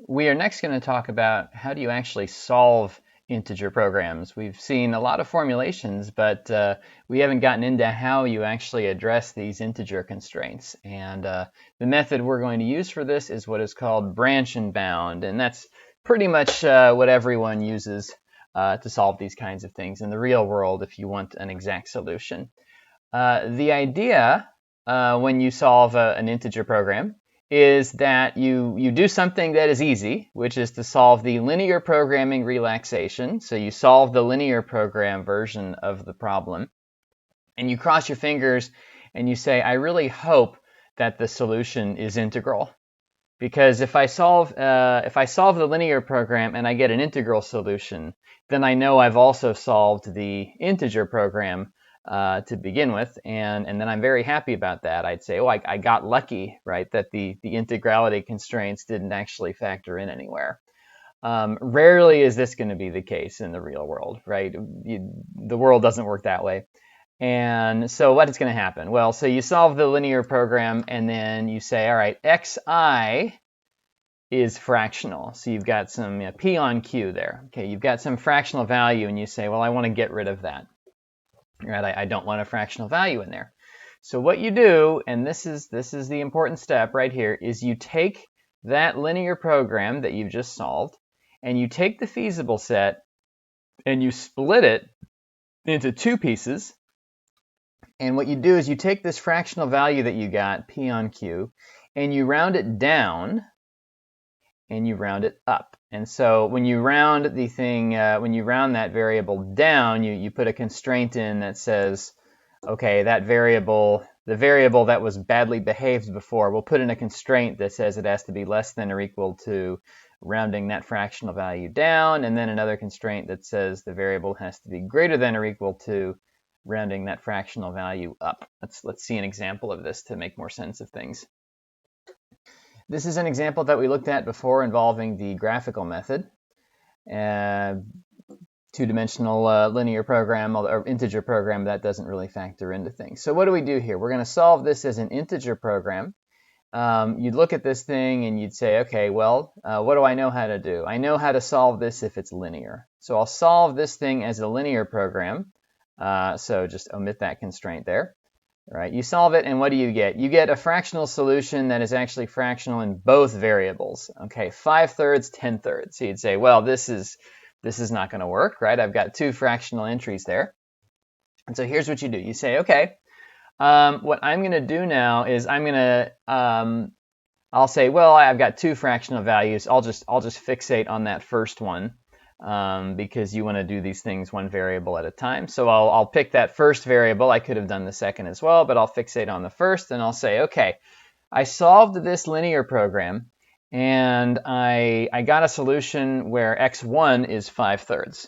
We are next going to talk about how do you actually solve integer programs. We've seen a lot of formulations, but we haven't gotten into how you actually address these integer constraints. And the method we're going to use for this is what is called branch and bound, and that's pretty much what everyone uses to solve these kinds of things in the real world if you want an exact solution. The idea when you solve an integer program is that you do something that is easy, which is to solve the linear programming relaxation. So you solve the linear program version of the problem, and you cross your fingers and you say, I really hope that the solution is integral. Because if I solve the linear program and I get an integral solution, then I know I've also solved the integer program to begin with, and then I'm very happy about that. I'd say, oh, I got lucky, right, that the integrality constraints didn't actually factor in anywhere. Rarely is this going to be the case in the real world, right? The world doesn't work that way. And so what is going to happen? Well, so you solve the linear program, and then you say, all right, xi is fractional. So you've got some p on q there. Okay, you've got some fractional value, and you say, well, I want to get rid of that. Right? I don't want a fractional value in there. So what you do, and this is the important step right here, is you take that linear program that you've just solved, and you take the feasible set, and you split it into two pieces. And what you do is you take this fractional value that you got, p on q, and you round it down, and you round it up. And so when you round the thing, when you round that variable down, you put a constraint in that says, okay, that variable, the variable that was badly behaved before, we'll put in a constraint that says it has to be less than or equal to rounding that fractional value down, and then another constraint that says the variable has to be greater than or equal to rounding that fractional value up. Let's see an example of this to make more sense of things. This is an example that we looked at before involving the graphical method. Two-dimensional linear program or integer program, that doesn't really factor into things. So what do we do here? We're going to solve this as an integer program. You'd look at this thing and you'd say, okay, well, what do I know how to do? I know how to solve this if it's linear. So I'll solve this thing as a linear program. So just omit that constraint there. Right, you solve it, and what do you get? You get a fractional solution that is actually fractional in both variables. Okay, 5/3, 10/3. So you'd say, well, this is not going to work, right? I've got two fractional entries there. And so here's what you do. You say, okay, what I'm going to do now is I'm going to I'll say, well, I've got two fractional values. I'll just fixate on that first one. Because you want to do these things one variable at a time. So I'll pick that first variable. I could have done the second as well, but I'll fixate on the first, and I'll say, okay, I solved this linear program, and I got a solution where x1 is 5/3.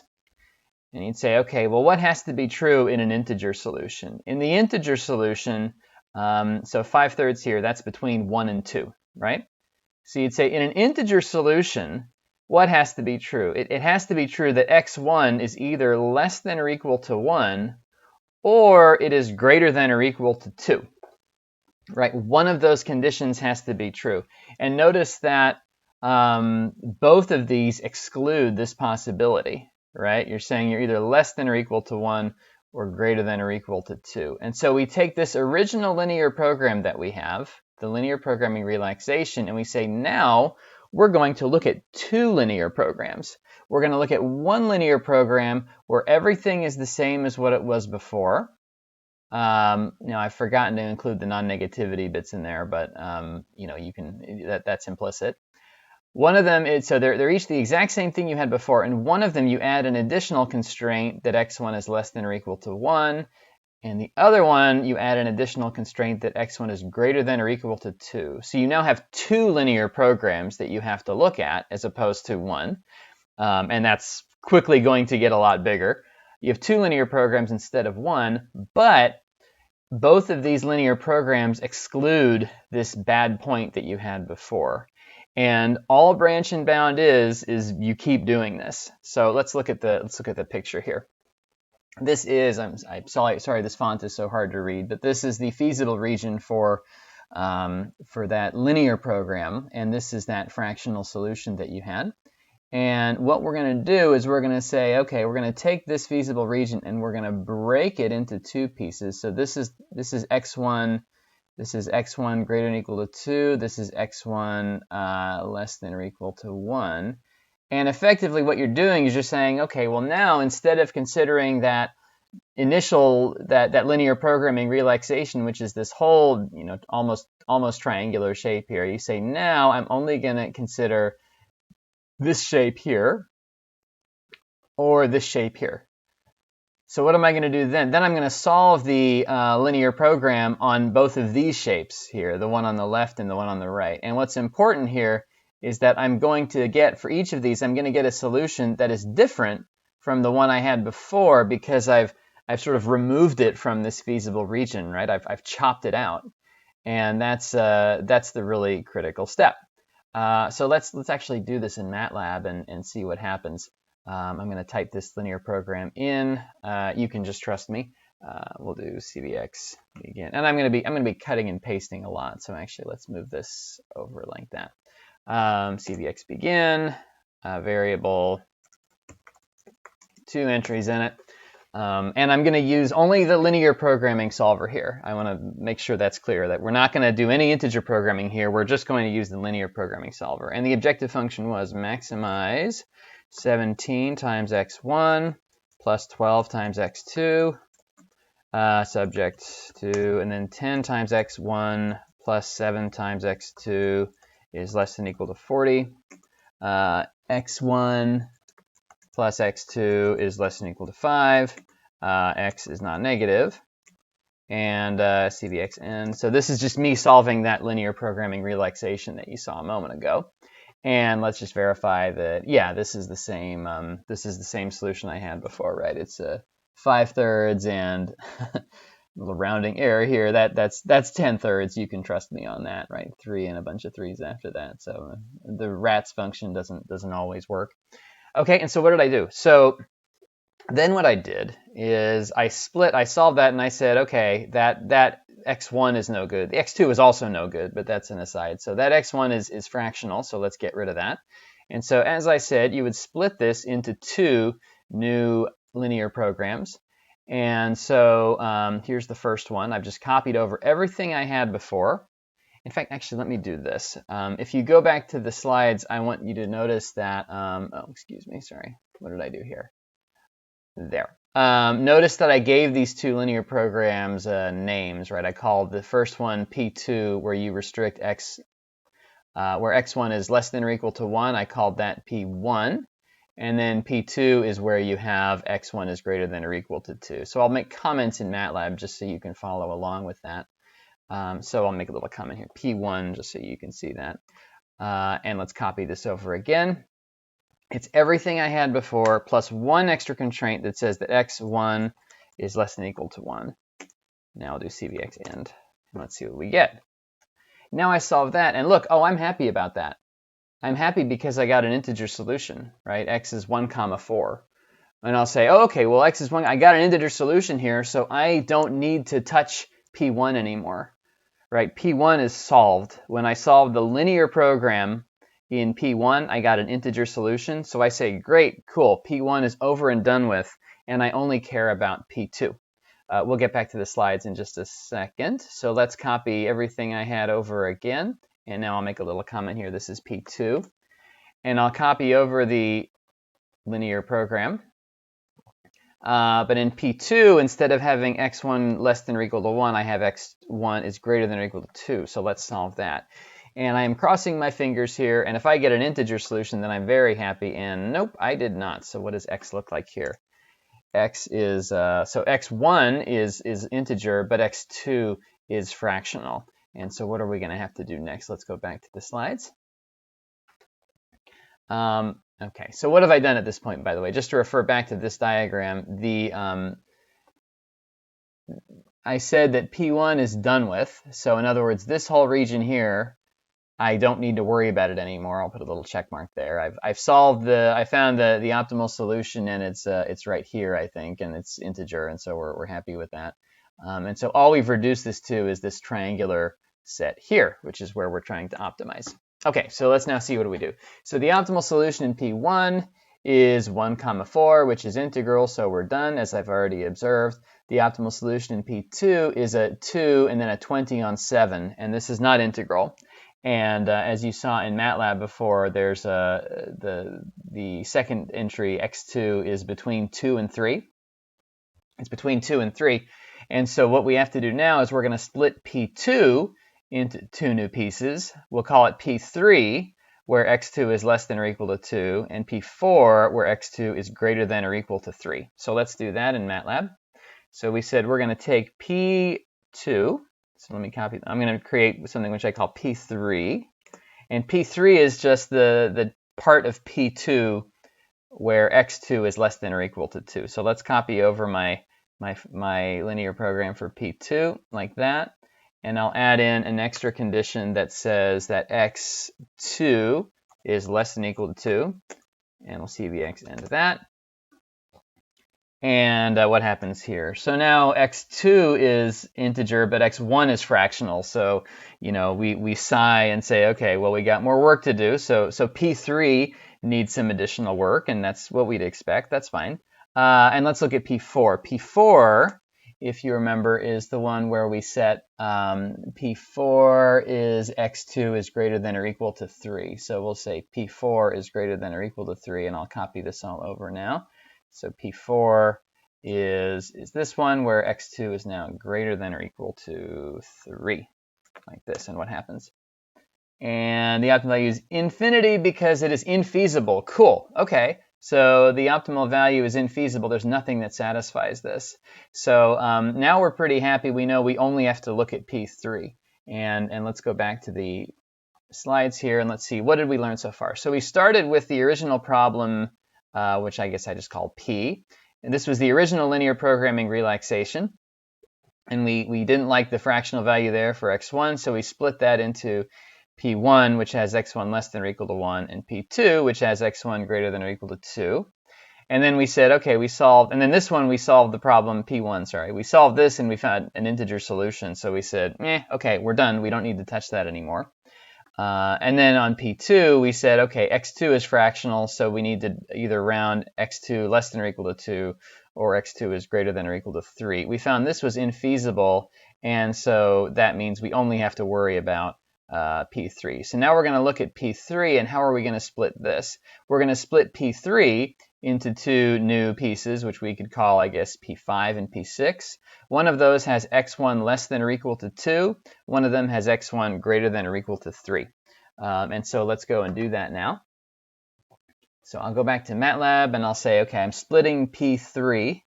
And you'd say, okay, well, what has to be true in an integer solution? In the integer solution, so 5/3 here, that's between 1 and 2, right? So you'd say in an integer solution, what has to be true? It has to be true that x1 is either less than or equal to 1, or it is greater than or equal to 2. Right? One of those conditions has to be true. And notice that both of these exclude this possibility. Right? You're saying you're either less than or equal to 1 or greater than or equal to 2. And so we take this original linear program that we have, the linear programming relaxation, and we say now we're going to look at two linear programs. We're going to look at one linear program where everything is the same as what it was before. Now I've forgotten to include the non-negativity bits in there, but you can that's implicit. One of them is, so they're each the exact same thing you had before, and one of them you add an additional constraint that x1 is less than or equal to 1, and the other one you add an additional constraint that x1 is greater than or equal to 2. So you now have two linear programs that you have to look at as opposed to one, and that's quickly going to get a lot bigger. You have two linear programs instead of one, but both of these linear programs exclude this bad point that you had before. And all branch and bound is you keep doing this. So let's look at the picture here. This is, I'm sorry this font is so hard to read, but this is the feasible region for for that linear program, and this is that fractional solution that you had. And what we're going to do is we're going to say, okay, we're going to take this feasible region and we're going to break it into two pieces. So this is x1. This is x1 greater than or equal to 2. This is x1 less than or equal to 1. And effectively what you're doing is you're saying, okay, well now instead of considering that initial, that linear programming relaxation, which is this whole, almost triangular shape here, you say now I'm only going to consider this shape here or this shape here. So what am I going to do then? Then I'm going to solve the linear program on both of these shapes here, the one on the left and the one on the right. And what's important here is that I'm going to get, for each of these, I'm going to get a solution that is different from the one I had before because I've sort of removed it from this feasible region, right? I've chopped it out. And that's the really critical step. So let's actually do this in MATLAB and see what happens. I'm going to type this linear program in. You can just trust me. We'll do CVX begin, and I'm going to be cutting and pasting a lot. So actually, let's move this over like that. CVX begin, variable, 2 entries in it, and I'm going to use only the linear programming solver here. I want to make sure that's clear that we're not going to do any integer programming here. We're just going to use the linear programming solver, and the objective function was maximize 17 times x1 plus 12 times x2, subject to, and then 10 times x1 plus 7 times x2 is less than or equal to 40. X1 plus x2 is less than or equal to 5. X is not negative. And CVX end. So this is just me solving that linear programming relaxation that you saw a moment ago. And let's just verify that, yeah, this is the same solution I had before, right? It's 5/3 and a little rounding error here. That's 10/3. You can trust me on that, right? 3 and a bunch of 3s after that. So the RATS function doesn't always work. Okay, and so what did I do? So then what I did is I solved that, and I said, okay, that x1 is no good. The x2 is also no good, but that's an aside. So that x1 is fractional, so let's get rid of that. And so as I said, you would split this into 2 new linear programs. And so here's the first one. I've just copied over everything I had before. In fact, actually, let me do this. If you go back to the slides, I want you to notice that, oh, excuse me, sorry. What did I do here? There. Notice that I gave these 2 linear programs names, right? I called the first one P2, where you restrict x, where x1 is less than or equal to 1. I called that P1. And then P2 is where you have x1 is greater than or equal to 2. So I'll make comments in MATLAB just so you can follow along with that. So I'll make a little comment here, P1, just so you can see that. And let's copy this over again. It's everything I had before, plus 1 extra constraint that says that x1 is less than or equal to 1. Now I'll do CVX end, and let's see what we get. Now I solve that, and look, oh, I'm happy about that. I'm happy because I got an integer solution, right? X is 1, 4. And I'll say, oh, okay, well, X is 1. I got an integer solution here, so I don't need to touch P1 anymore, right? P1 is solved. When I solved the linear program in P1, I got an integer solution. So I say, great, cool, P1 is over and done with, and I only care about P2. We'll get back to the slides in just a second. So let's copy everything I had over again. And now I'll make a little comment here. This is P2. And I'll copy over the linear program. But in P2, instead of having x1 less than or equal to 1, I have x1 is greater than or equal to 2. So let's solve that. And I am crossing my fingers here. And if I get an integer solution, then I'm very happy. And nope, I did not. So what does x look like here? X is, so x1 is integer, but x2 is fractional. And so what are we going to have to do next? Let's go back to the slides. Okay, so what have I done at this point, by the way? Just to refer back to this diagram, I said that P1 is done with. So in other words, this whole region here, I don't need to worry about it anymore. I'll put a little check mark there. I've solved I found the optimal solution, and it's right here, I think, and it's integer, and so we're happy with that. And so all we've reduced this to is this triangular set here, which is where we're trying to optimize. Okay, so let's now see what do we do. So the optimal solution in P1 is 1, 4, which is integral, so we're done, as I've already observed. The optimal solution in P2 is a 2 and then a 20 on 7, and this is not integral. And as you saw in MATLAB before, there's the second entry, x2, is between 2 and 3. It's between 2 and 3. And so what we have to do now is we're going to split P2 into 2 new pieces. We'll call it P3, where x2 is less than or equal to 2, and P4, where x2 is greater than or equal to 3. So let's do that in MATLAB. So we said we're going to take P2. So let me copy. I'm going to create something which I call P3. And P3 is just the part of P2 where x2 is less than or equal to 2. So let's copy over my linear program for P2 like that. And I'll add in an extra condition that says that x2 is less than or equal to 2. And we'll see the x end of that. And what happens here? So now x2 is integer, but x1 is fractional. So, you know, we sigh and say, okay, well, we got more work to do. So P3 needs some additional work, and that's what we'd expect. That's fine. And let's look at P4. P4, if you remember, is the one where we set P4 is x2 is greater than or equal to 3. So we'll say P4 is greater than or equal to 3, and I'll copy this all over now. So P4 is this one where x2 is now greater than or equal to 3, like this. And what happens? And the optimal value is infinity because it is infeasible. Cool. Okay. So the optimal value is infeasible. There's nothing that satisfies this. So now we're pretty happy. We know we only have to look at P3. And let's go back to the slides here and let's see, what did we learn so far? So we started with the original problem, which I guess I just called P. And this was the original linear programming relaxation. And we didn't like the fractional value there for x1, so we split that into P1, which has x1 less than or equal to 1, and P2, which has x1 greater than or equal to 2. And then we said, okay, we solved, and then this one we solved the problem, P1, sorry. We solved this and we found an integer solution. So we said, okay, we're done. We don't need to touch that anymore. And then on P2, we said, okay, x2 is fractional, so we need to either round x2 less than or equal to 2, or x2 is greater than or equal to 3. We found this was infeasible, and so that means we only have to worry about P3. So now we're going to look at P3, and how are we going to split this? We're going to split P3 into 2 new pieces, which we could call, I guess, P5 and P6. One of those has x1 less than or equal to 2. One of them has x1 greater than or equal to 3. And so let's go and do that now. So I'll go back to MATLAB and I'll say, okay, I'm splitting P3.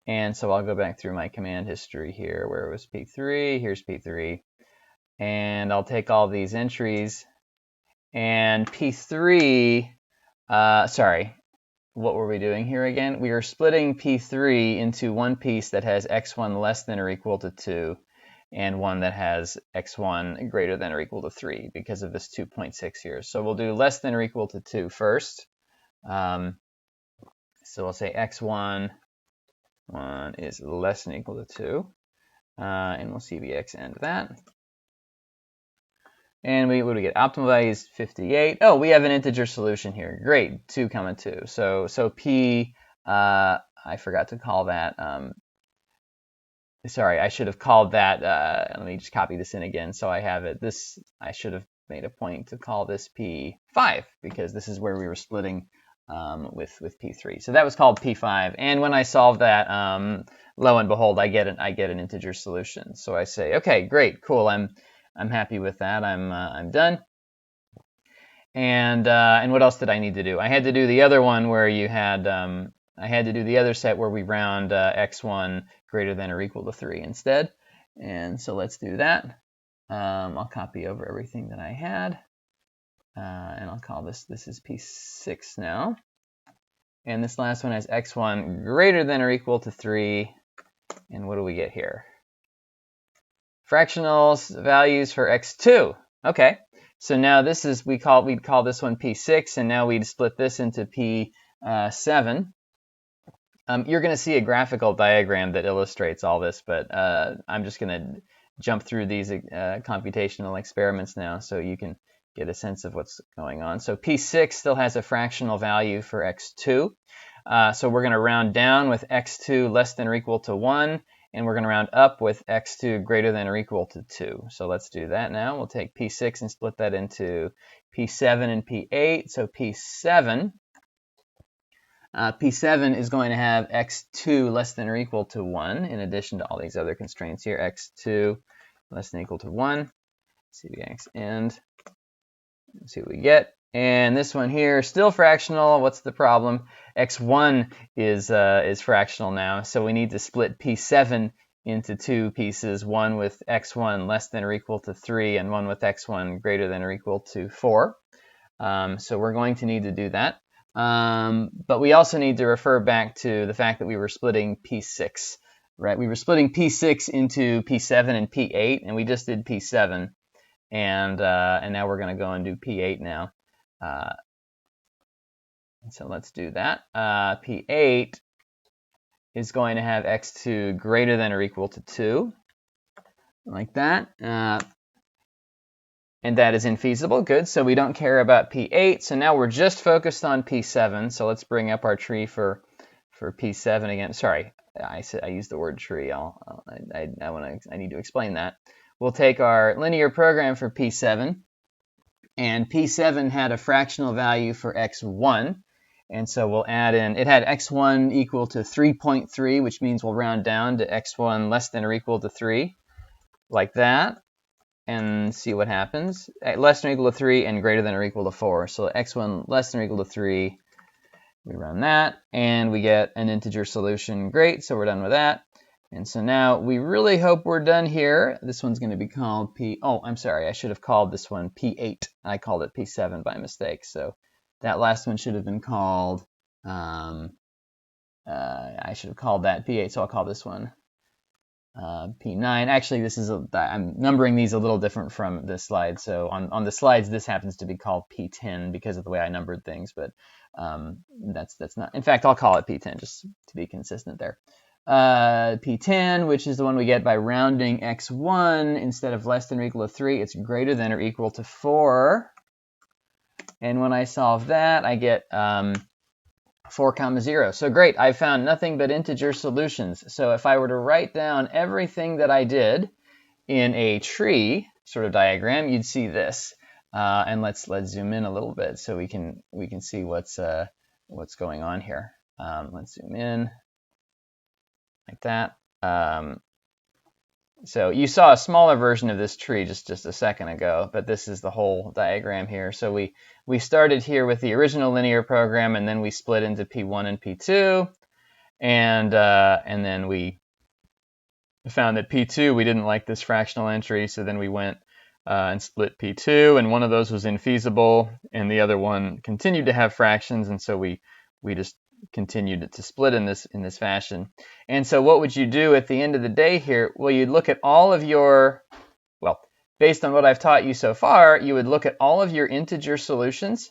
And so I'll go back through my command history here. Where was P3? Here's P3. And I'll take all these entries. And P3, sorry. What were we doing here again? We are splitting P3 into one piece that has x1 less than or equal to 2 and one that has x1 greater than or equal to 3 because of this 2.6 here. So we'll do less than or equal to 2 first. So we'll say x1 is less than or equal to 2. And we'll see the x end of that. And what do we get? Optimal value is 58. Oh, we have an integer solution here. Great, 2, 2. So P, I forgot to call that. Sorry, I should have called that. Let me just copy this in again so I have it. I should have made a point to call this P5 because this is where we were splitting with P3. So that was called P5. And when I solve that, lo and behold, I get an integer solution. So I say, okay, great, cool. I'm happy with that. I'm done. And what else did I need to do? I had to do the other one where you had I had to do the other set where we round x1 greater than or equal to 3 instead. And so let's do that. I'll copy over everything that I had. And I'll call this is P6 now. And this last one has x1 greater than or equal to 3. And what do we get here? Fractional values for x2. Okay, so now this is, we'd call this one P6, and now we'd split this into P7. You're going to see a graphical diagram that illustrates all this, but I'm just going to jump through these computational experiments now so you can get a sense of what's going on. So P6 still has a fractional value for x2. So we're going to round down with x2 less than or equal to 1, and we're going to round up with x2 greater than or equal to 2. So let's do that now. We'll take P6 and split that into P7 and P8. So P7 is going to have x2 less than or equal to 1, in addition to all these other constraints here. x2 less than or equal to 1. Let's see the x end. Let's see what we get. And this one here, still fractional. What's the problem? x1 is fractional now, so we need to split P7 into two pieces, one with x1 less than or equal to 3 and one with x1 greater than or equal to 4. So we're going to need to do that. But we also need to refer back to the fact that we were splitting P6, right? We were splitting P6 into P7 and P8, and we just did P7. And now we're going to go and do P8 now. So let's do that. P8 is going to have x2 greater than or equal to 2, like that. And that is infeasible. Good. So we don't care about P8. So now we're just focused on P7. So let's bring up our tree for P7 again. Sorry, I used the word tree. I need to explain that. We'll take our linear program for P7, and P7 had a fractional value for x1, and so we'll add in, it had x1 equal to 3.3, which means we'll round down to x1 less than or equal to 3, like that, and see what happens. Less than or equal to 3 and greater than or equal to 4. So x1 less than or equal to 3, we run that, and we get an integer solution. Great, so we're done with that. And so now we really hope we're done here. This one's going to be called I'm sorry, I should have called this one P8. I called it P7 by mistake. So that last one should have been called, I should have called that P8, so I'll call this one P9. Actually, I'm numbering these a little different from this slide. So on the slides, this happens to be called P10 because of the way I numbered things, but that's not, in fact, I'll call it P10 just to be consistent there. P10, which is the one we get by rounding x1 instead of less than or equal to 3, it's greater than or equal to 4. And when I solve that, I get 4, 0. So great, I found nothing but integer solutions. So if I were to write down everything that I did in a tree sort of diagram, you'd see this. And let's zoom in a little bit so we can see what's going on here. Let's zoom in. Like that. So you saw a smaller version of this tree just a second ago, but this is the whole diagram here. So we started here with the original linear program, and then we split into P1 and P2, and then we found that P2, we didn't like this fractional entry, so then we went and split P2, and one of those was infeasible, and the other one continued to have fractions, and so we just continued to split in this fashion. And so what would you do at the end of the day here? Well, you'd look at all of your, based on what I've taught you so far, you would look at all of your integer solutions.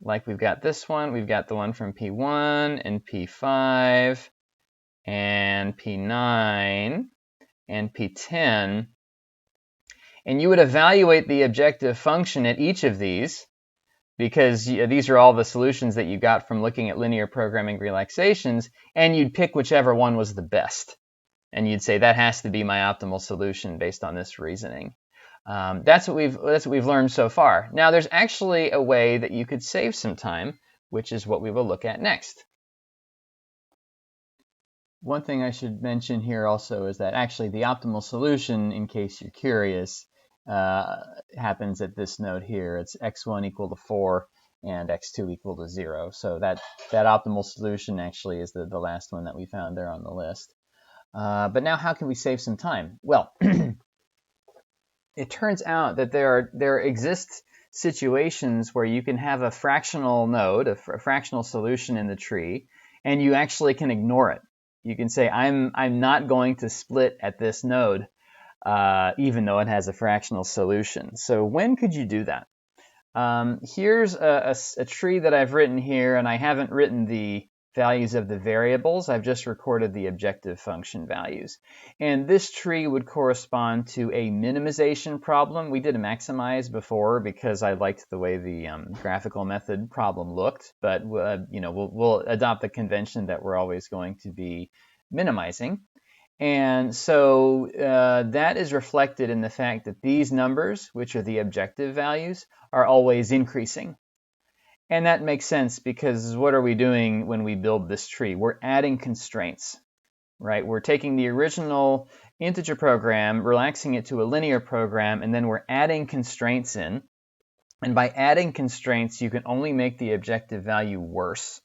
Like we've got this one, we've got the one from P1 and P5 and P9 and P10. And you would evaluate the objective function at each of these, because these are all the solutions that you got from looking at linear programming relaxations, and you'd pick whichever one was the best. And you'd say, that has to be my optimal solution based on this reasoning. That's what we've learned so far. Now, there's actually a way that you could save some time, which is what we will look at next. One thing I should mention here also is that actually the optimal solution, in case you're curious, happens at this node here. It's x1 equal to 4 and x2 equal to 0. So that optimal solution actually is the last one that we found there on the list. But now how can we save some time? Well, it turns out that there exist situations where you can have a fractional node, a fractional solution in the tree, and you actually can ignore it. You can say, I'm not going to split at this node, even though it has a fractional solution. So when could you do that? Here's a tree that I've written here, and I haven't written the values of the variables. I've just recorded the objective function values. And this tree would correspond to a minimization problem. We did a maximize before because I liked the way the graphical method problem looked, but we'll adopt the convention that we're always going to be minimizing. And so that is reflected in the fact that these numbers, which are the objective values, are always increasing. And that makes sense because what are we doing when we build this tree? We're adding constraints, right? We're taking the original integer program, relaxing it to a linear program, and then we're adding constraints in. And by adding constraints, you can only make the objective value worse.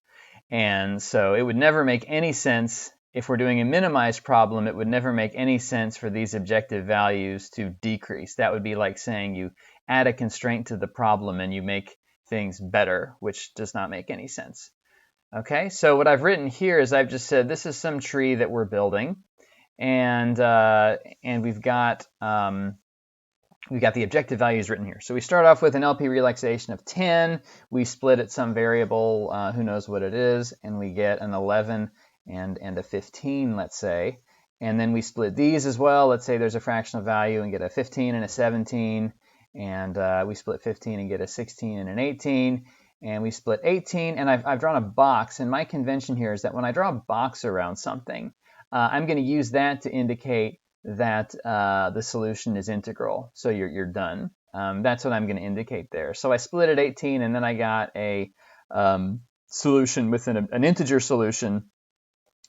And so it would never make any sense. If we're doing a minimized problem, it would never make any sense for these objective values to decrease. That would be like saying you add a constraint to the problem and you make things better, which does not make any sense. Okay, so what I've written here is I've just said this is some tree that we're building, and we've got the objective values written here. So we start off with an LP relaxation of 10. We split it some variable, who knows what it is, and we get an 11 and a 15, let's say. And then we split these as well. Let's say there's a fractional value and get a 15 and a 17. And we split 15 and get a 16 and an 18. And we split 18. And I've drawn a box. And my convention here is that when I draw a box around something, I'm going to use that to indicate that the solution is integral. So you're done. That's what I'm going to indicate there. So I split at 18, and then I got a solution within an integer solution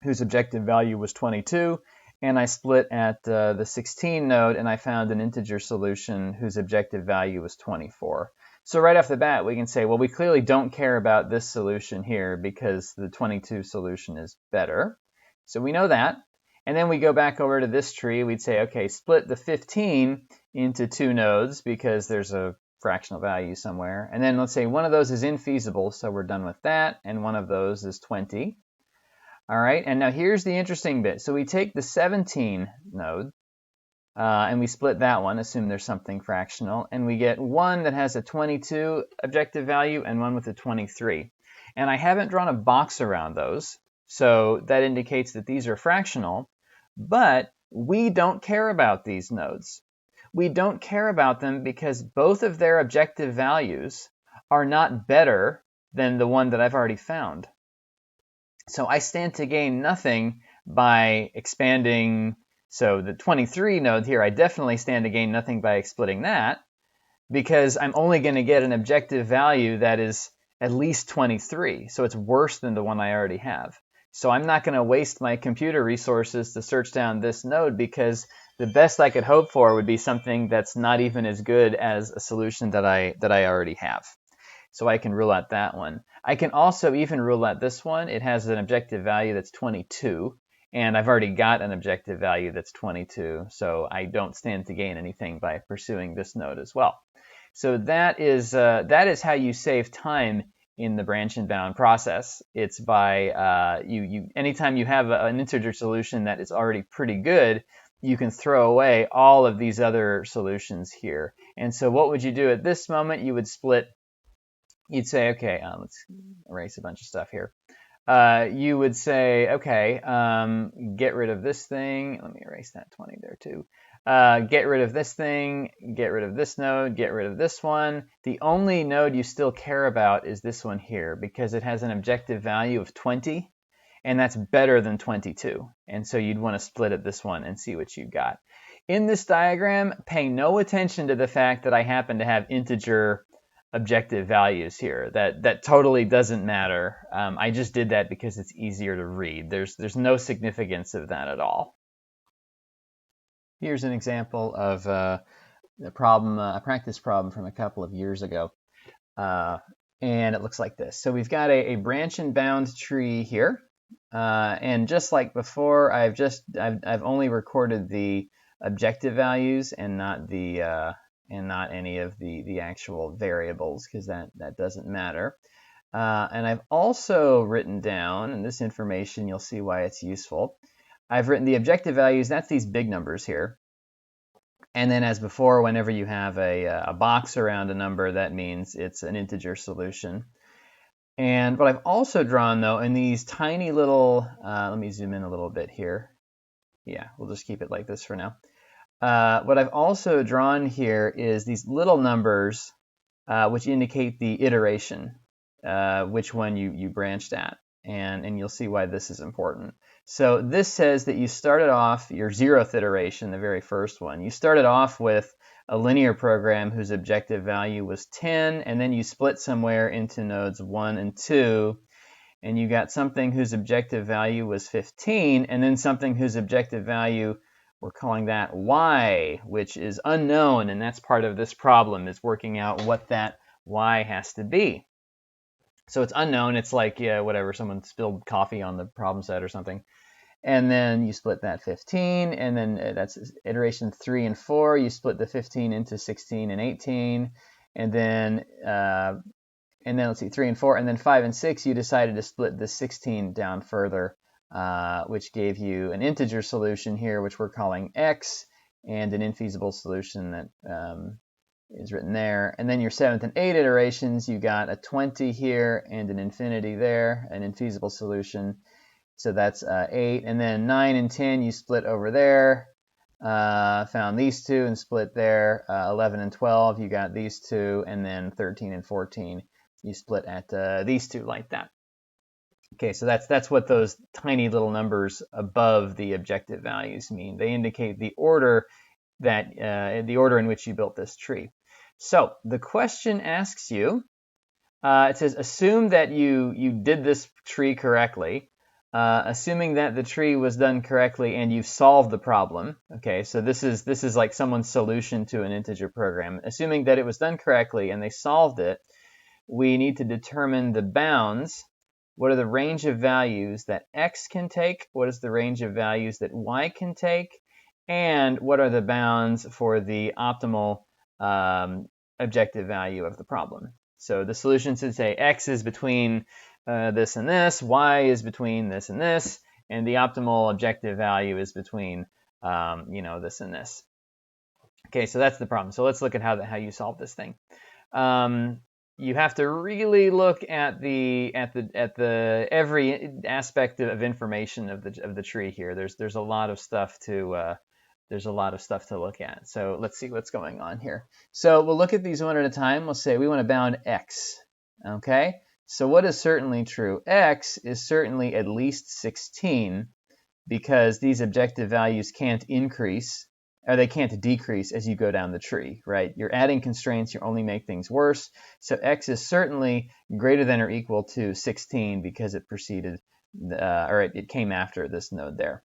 whose objective value was 22. And I split at the 16 node, and I found an integer solution whose objective value was 24. So right off the bat, we can say, well, we clearly don't care about this solution here because the 22 solution is better. So we know that. And then we go back over to this tree. We'd say, okay, split the 15 into 2 nodes because there's a fractional value somewhere. And then let's say one of those is infeasible, so we're done with that. And one of those is 20. All right, and now here's the interesting bit. So we take the 17 node, and we split that one, assume there's something fractional, and we get one that has a 22 objective value and one with a 23. And I haven't drawn a box around those, so that indicates that these are fractional, but we don't care about these nodes. We don't care about them because both of their objective values are not better than the one that I've already found. So I stand to gain nothing by expanding. So the 23 node here, I definitely stand to gain nothing by splitting that because I'm only going to get an objective value that is at least 23. So it's worse than the one I already have. So I'm not going to waste my computer resources to search down this node because the best I could hope for would be something that's not even as good as a solution that I already have. So I can rule out that one. I can also even rule out this one. It has an objective value that's 22, and I've already got an objective value that's 22, so I don't stand to gain anything by pursuing this node as well. So that is how you save time in the branch and bound process. It's by anytime you have an integer solution that is already pretty good, you can throw away all of these other solutions here. And so what would you do at this moment? You would split. You'd say, okay, let's erase a bunch of stuff here. You would say, okay, get rid of this thing. Let me erase that 20 there too. Get rid of this thing, get rid of this node, get rid of this one. The only node you still care about is this one here because it has an objective value of 20, and that's better than 22. And so you'd want to split at this one and see what you got. In this diagram, pay no attention to the fact that I happen to have integer objective values here. That totally doesn't matter. I just did that because it's easier to read. There's no significance of that at all. Here's an example of a practice problem from a couple of years ago, and it looks like this. So we've got a branch and bound tree here, and just like before, I've only recorded the objective values and not any of the actual variables because that doesn't matter. And I've also written down, and this information you'll see why it's useful. I've written the objective values, that's these big numbers here. And then as before, whenever you have a box around a number, that means it's an integer solution. And what I've also drawn, though, in these tiny little, let me zoom in a little bit here. Yeah, we'll just keep it like this for now. What I've also drawn here is these little numbers which indicate the iteration, which one you branched at. And you'll see why this is important. So this says that you started off your 0th iteration, the very first one. You started off with a linear program whose objective value was 10, and then you split somewhere into nodes 1 and 2, and you got something whose objective value was 15, and then something whose objective value, we're calling that y, which is unknown, and that's part of this problem, is working out what that y has to be. So it's unknown. It's like, yeah, whatever, someone spilled coffee on the problem set or something. And then you split that 15, and then that's iteration 3 and 4. You split the 15 into 16 and 18, and then let's see, 3 and 4, and then 5 and 6, you decided to split the 16 down further, which gave you an integer solution here, which we're calling x, and an infeasible solution that is written there. And then your 7th and 8th iterations, you got a 20 here and an infinity there, an infeasible solution. So that's 8. And then 9 and 10, you split over there, found these two and split there. 11 and 12, you got these two. And then 13 and 14, you split at these two like that. Okay, so that's what those tiny little numbers above the objective values mean. They indicate the order in which you built this tree. So the question asks you, it says, assume that you did this tree correctly. Assuming that the tree was done correctly and you've solved the problem. Okay, so this is like someone's solution to an integer program. Assuming that it was done correctly and they solved it, we need to determine the bounds. What are the range of values that x can take? What is the range of values that y can take? And what are the bounds for the optimal objective value of the problem? So the solution should say x is between this and this, y is between this and this, and the optimal objective value is between this and this. Okay, so that's the problem. So let's look at how you solve this thing. You have to really look at every aspect of information of the tree here. There's a lot of stuff to look at. So let's see what's going on here. So we'll look at these one at a time. We'll say we want to bound x. Okay. So what is certainly true? X is certainly at least 16 because these objective values can't increase, or they can't decrease as you go down the tree, right? You're adding constraints, you only make things worse. So X is certainly greater than or equal to 16 because it preceded, it came after this node there.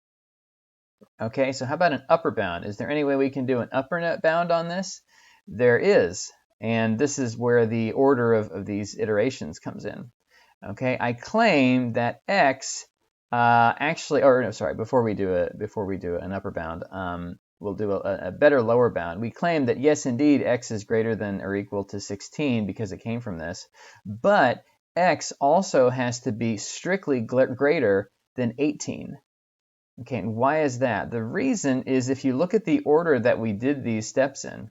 Okay, so how about an upper bound? Is there any way we can do an upper bound on this? There is. And this is where the order of these iterations comes in. Okay, I claim that x before we do an upper bound, we'll do a better lower bound. We claim that yes, indeed, x is greater than or equal to 16 because it came from this, but x also has to be strictly greater than 18. Okay, and why is that? The reason is if you look at the order that we did these steps in,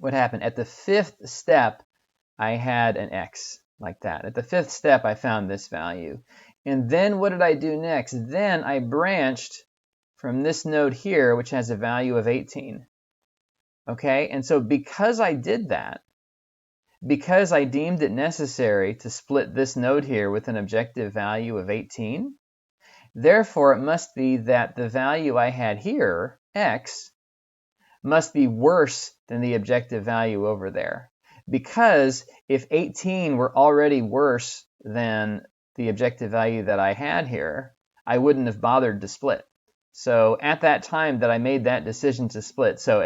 what happened? At the 5th step, I had an x like that. At the 5th step, I found this value. And then what did I do next? Then I branched from this node here, which has a value of 18. Okay, and so because I did that, because I deemed it necessary to split this node here with an objective value of 18, therefore it must be that the value I had here, x, must be worse than the objective value over there. Because if 18 were already worse than the objective value that I had here, I wouldn't have bothered to split. So at that time that I made that decision to split, why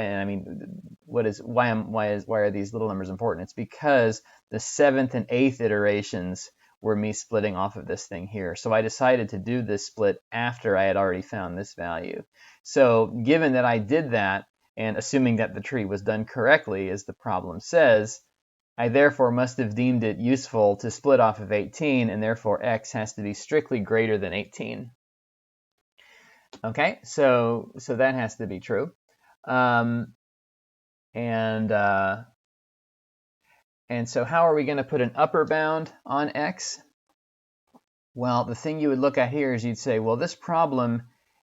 are these little numbers important? It's because the 7th and 8th iterations were me splitting off of this thing here. So I decided to do this split after I had already found this value. So given that I did that, and assuming that the tree was done correctly, as the problem says, I therefore must have deemed it useful to split off of 18, and therefore x has to be strictly greater than 18. Okay, so that has to be true. And And so how are we going to put an upper bound on x? Well, the thing you would look at here is you'd say, well, this problem,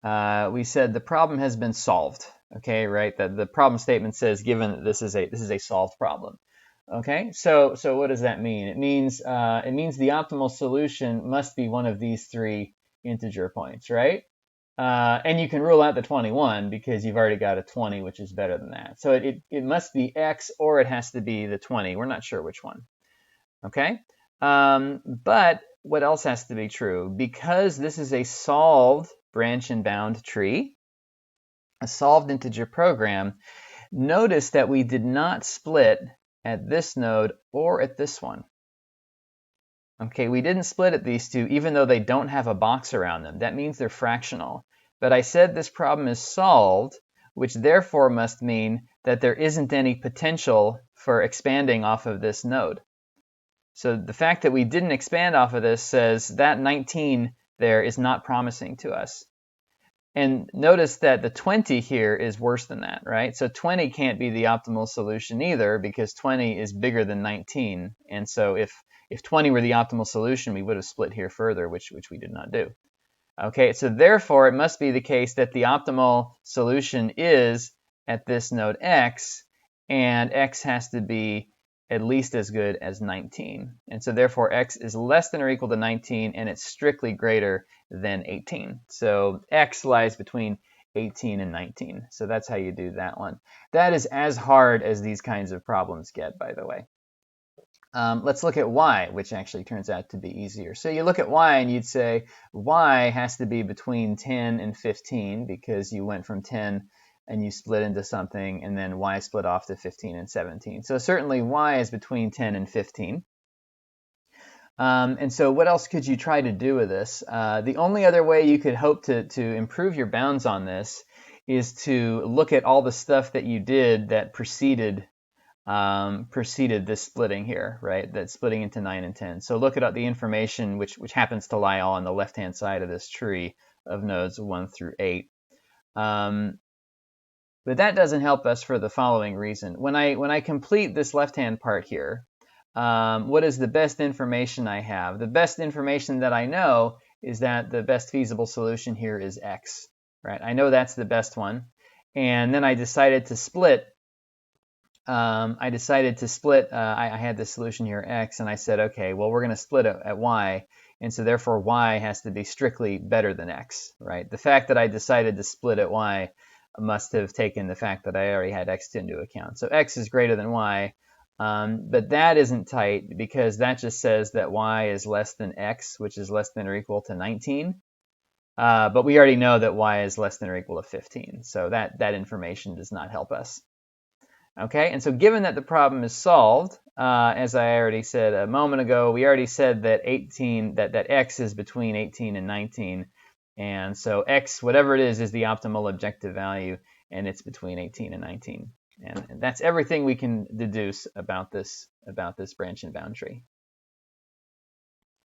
we said the problem has been solved. Okay, right? That the problem statement says given that this is a solved problem. Okay, so what does that mean? It means the optimal solution must be one of these three integer points, right? And you can rule out the 21 because you've already got a 20, which is better than that. So it must be x or it has to be the 20. We're not sure which one. Okay, but what else has to be true? Because this is a solved branch and bound tree, a solved integer program, notice that we did not split at this node or at this one. Okay, we didn't split at these two, even though they don't have a box around them. That means they're fractional. But I said this problem is solved, which therefore must mean that there isn't any potential for expanding off of this node. So the fact that we didn't expand off of this says that 19 there is not promising to us. And notice that the 20 here is worse than that, right? So 20 can't be the optimal solution either because 20 is bigger than 19. And so if 20 were the optimal solution, we would have split here further, which we did not do. Okay, so therefore it must be the case that the optimal solution is at this node x, and x has to be at least as good as 19. And so therefore x is less than or equal to 19, and it's strictly greater than 18. So x lies between 18 and 19. So that's how you do that one. That is as hard as these kinds of problems get, by the way. Let's look at y, which actually turns out to be easier. So you look at y and you'd say y has to be between 10 and 15 because you went from 10 and you split into something, and then y split off to 15 and 17. So certainly y is between 10 and 15. And so what else could you try to do with this? The only other way you could hope to improve your bounds on this is to look at all the stuff that you did that preceded this splitting here, right? That's splitting into 9 and 10. So look at the information which happens to lie all on the left-hand side of this tree of nodes 1 through 8. But that doesn't help us for the following reason. When I complete this left-hand part here, what is the best information I have? The best information that I know is that the best feasible solution here is x, right? I know that's the best one. And then I decided to split. I had this solution here, x, and I said, okay, well, we're going to split it at y, and so therefore y has to be strictly better than x, right? The fact that I decided to split at y must have taken the fact that I already had x into account. So x is greater than y, but that isn't tight because that just says that y is less than x, which is less than or equal to 19. But we already know that y is less than or equal to 15, so that information does not help us. Okay, and so given that the problem is solved, as I already said a moment ago, we already said that that x is between 18 and 19, and so x, whatever it is the optimal objective value, and it's between 18 and 19. And that's everything we can deduce about this branch and bound tree.